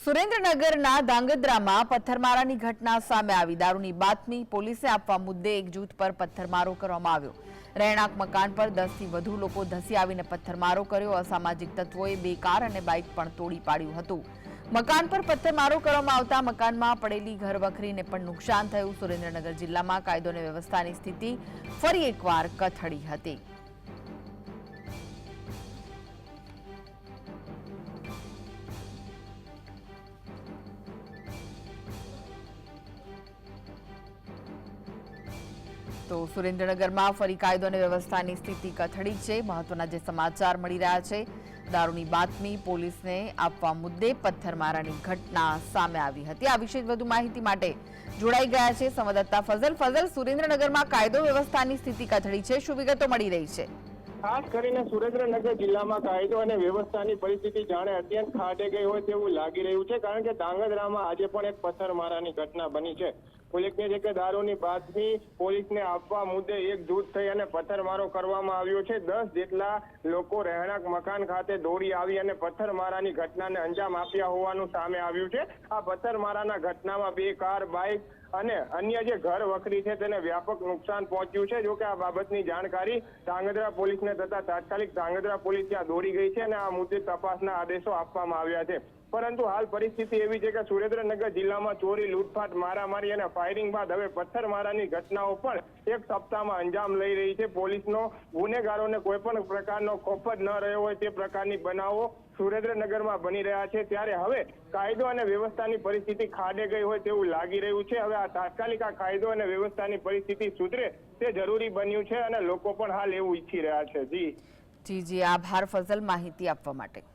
સુરેન્દ્રનગરના ધાંગધ્રામાં પથ્થરમારાની ઘટના સામે આવી। દારૂની બાતમી પોલીસે આપવા મુદ્દે એક જૂથ પર પથ્થરમારો કરવામાં આવ્યો। રહેણાંક મકાન પર 10 થી વધુ લોકો ધસી આવીને પથ્થરમારો કર્યો। અસામાજિક તત્વોએ 2 કાર અને બાઇક પણ તોડી પાડ્યું હતું। મકાન પર પથ્થરમારો કરવામાં આવતા મકાનમાં પડેલી ઘરવખરીને પણ નુકસાન થયું। સુરેન્દ્રનગર જિલ્લામાં કાયદો અને વ્યવસ્થાની સ્થિતિ ફરી એકવાર કથળી હતી। તો સુરેન્દ્રનગરમાં ફરી કાયદો અને વ્યવસ્થાની સ્થિતિ કથળી છે। મહત્વના જે સમાચાર મળી રહ્યા છે, દારૂની બાતમી પોલીસને આપવા મુદ્દે પથ્થરમારાની ઘટના સામે આવી હતી। આ વિશે વધુ માહિતી માટે જોડાઈ ગયા છે સંવાદદાતા ફઝલ। સુરેન્દ્રનગરમાં કાયદો વ્યવસ્થાની સ્થિતિ કથળી છે, શું વિગતો મળી રહી છે? ખાસ કરીને સુરેન્દ્રનગર જિલ્લામાં કાયદો અને વ્યવસ્થાની પરિસ્થિતિ જાણે અત્યંત ખાડે ગઈ હોય તેવું લાગી રહ્યું છે, કારણ કે ધાંગધ્રામાં આજે પણ એક પથ્થરમારાની ઘટના બની છે। ઉલ્લેખનીય છે કે દારૂની બાતમી પોલીસને આપવા મુદ્દે એક જૂથ થઈ અને પથ્થરમારો કરવામાં આવ્યો છે। 10 જેટલા લોકો રહેણાંક મકાન ખાતે દોડી આવી અને પથ્થરમારાની ઘટનાને અંજામ આપ્યા હોવાનું સામે આવ્યું છે। આ પથ્થરમારાના ઘટનામાં 2 કાર, બાઇક અને અન્ય જે ઘર વખરી છે તેને વ્યાપક નુકસાન પહોંચ્યું છે। જો કે આ બાબતની જાણકારી ધાંગધ્રા પોલીસને થતા તાત્કાલિક ધાંગધ્રા પોલીસ ત્યાં દોડી ગઈ છે અને આ મુદ્દે તપાસના આદેશો આપવામાં આવ્યા છે। પરંતુ હાલ પરિસ્થિતિ એવી છે કે સુરેન્દ્રનગર જિલ્લામાં ચોરી, લૂંટફાટ, મારામારી અને ફાયરિંગ બાદ હવે પથ્થરમારાની ઘટનાઓ પણ એક સપ્તાહમાં અંજામ લઈ રહી છે। પોલીસનો ગુનેગારોને કોઈ પણ પ્રકારનો ખોફ જ ન રહ્યો હોય તે પ્રકારની બનાવો સુરેન્દ્રનગરમાં બની રહ્યા છે। ત્યારે હવે કાયદો અને વ્યવસ્થાની પરિસ્થિતિ ખાડે ગઈ હોય તેવું લાગી રહ્યું છે। હવે આ તાત્કાલિક આ કાયદો અને વ્યવસ્થાની પરિસ્થિતિ સુધરે તે જરૂરી બન્યું છે અને લોકો પણ હાલ એવું ઈચ્છી રહ્યા છે। જી આભાર ફઝલ માહિતી આપવા માટે।